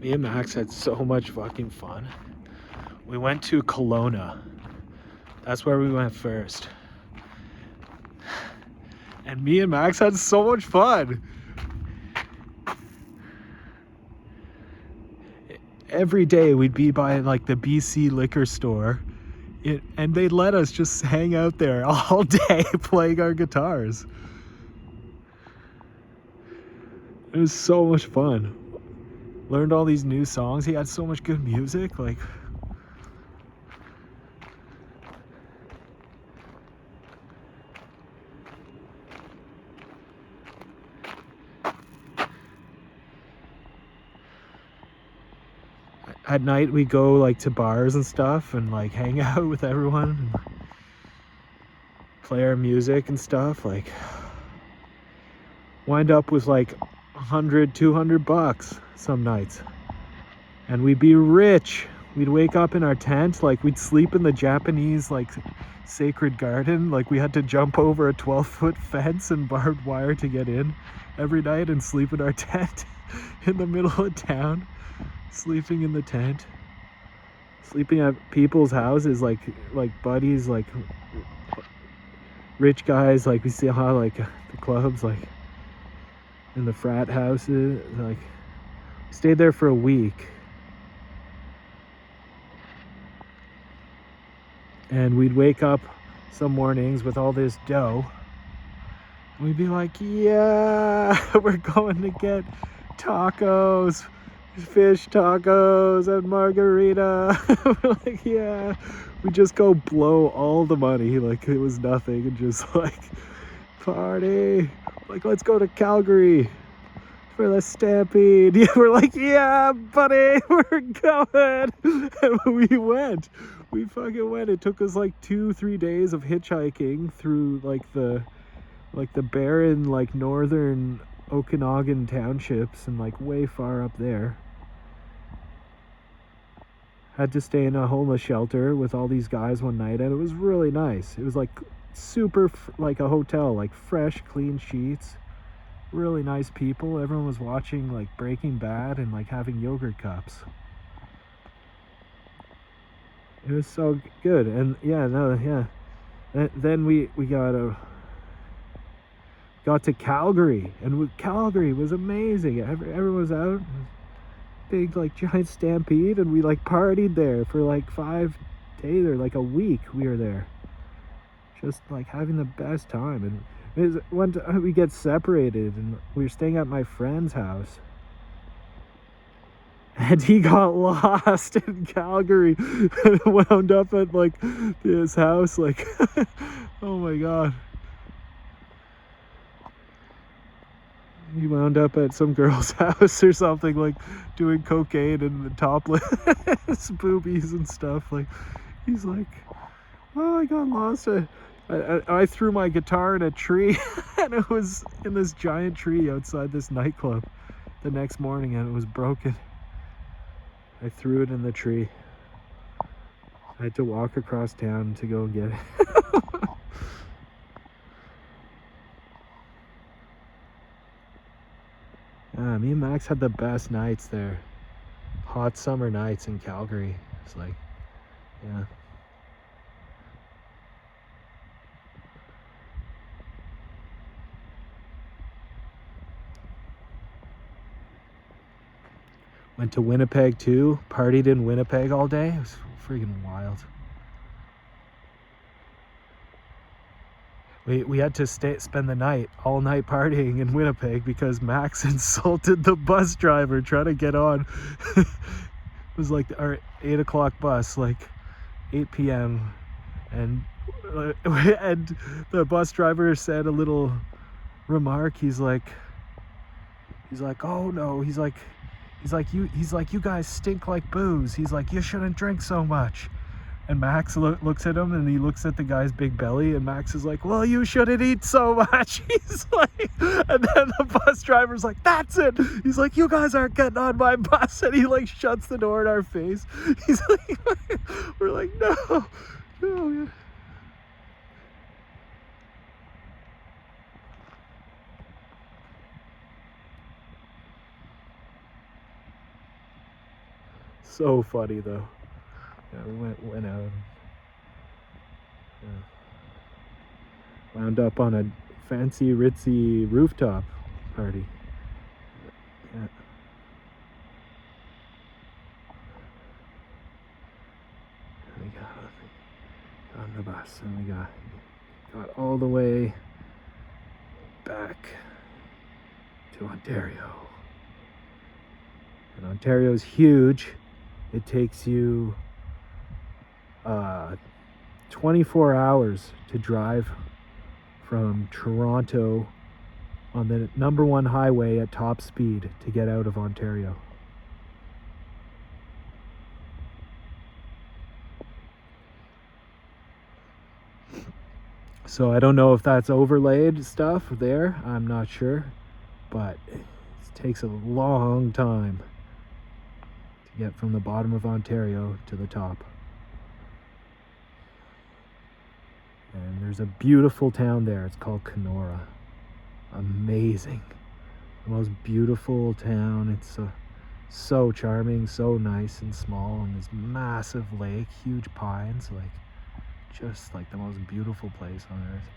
Me and Max had so much fucking fun. We went to Kelowna. That's where we went first. And me and Max had so much fun. Every day we'd be by like the BC liquor store, and they'd let us just hang out there all day playing our guitars. It was so much fun. Learned all these new songs. He had so much good music. Like, at night we go like to bars and stuff and like hang out with everyone and play our music and stuff. Like, wind up with like $100-200 some nights, and we'd be rich. We'd wake up in our tent, like we'd sleep in the Japanese like sacred garden. Like, we had to jump over a 12-foot fence and barbed wire to get in every night and sleep in our tent in the middle of town. Sleeping in the tent, sleeping at people's houses, like buddies, like rich guys, like we see how like the clubs, like in the frat houses. Like, stayed there for a week, and we'd wake up some mornings with all this dough. We'd be like, yeah, we're going to get tacos, fish tacos and margarita. We're like, yeah. We just go blow all the money like it was nothing and just like party. Like, let's go to Calgary for the Stampede. Yeah, we're like, yeah, buddy, we're going. And we went. We fucking went. It took us like 2-3 days of hitchhiking through like the barren, like northern Okanagan townships and like way far up there. Had to stay in a homeless shelter with all these guys one night, and it was really nice. It was like super like a hotel, like fresh, clean sheets, really nice people. Everyone was watching like Breaking Bad and like having yogurt cups. It was so good. And then we got to Calgary, and Calgary was amazing. Everyone was out, big like giant stampede, and we like partied there for like 5 days or like a week. We were there just like having the best time. And it was, one time we get separated and we were staying at my friend's house, and he got lost in Calgary and wound up at like this house, like oh my god. He wound up at some girl's house or something, like doing cocaine and topless boobies and stuff. Like, he's like, oh, I got lost. I threw my guitar in a tree and it was in this giant tree outside this nightclub the next morning, and it was broken. I threw it in the tree. I had to walk across town to go and get it. Me and Max had the best nights there. Hot summer nights in Calgary. It's like, yeah. Went to Winnipeg too. Partied in Winnipeg all day. It was freaking wild. We had to spend the night, all night partying in Winnipeg because Max insulted the bus driver trying to get on. It was like our 8 o'clock bus, like 8 p.m. And the bus driver said a little remark. He's like, oh no, he's like, you guys stink like booze. He's like, you shouldn't drink so much. And Max looks at him, and he looks at the guy's big belly, and Max is like, well, you shouldn't eat so much. He's like, and then the bus driver's like, that's it. He's like, you guys aren't getting on my bus. And he like shuts the door in our face. He's like, we're like, no. Yeah. So funny though. Yeah, we went out. Yeah. Wound up on a fancy ritzy rooftop party. Yeah. We got on the bus and we got all the way back to Ontario. And Ontario's huge. It takes you 24 hours to drive from Toronto on the #1 highway at top speed to get out of Ontario. So I don't know if that's overlaid stuff there. I'm not sure. But it takes a long time to get from the bottom of Ontario to the top. And there's a beautiful town there. It's called Kenora. Amazing. The most beautiful town. It's so charming, so nice and small, and this massive lake, huge pines, like just like the most beautiful place on earth.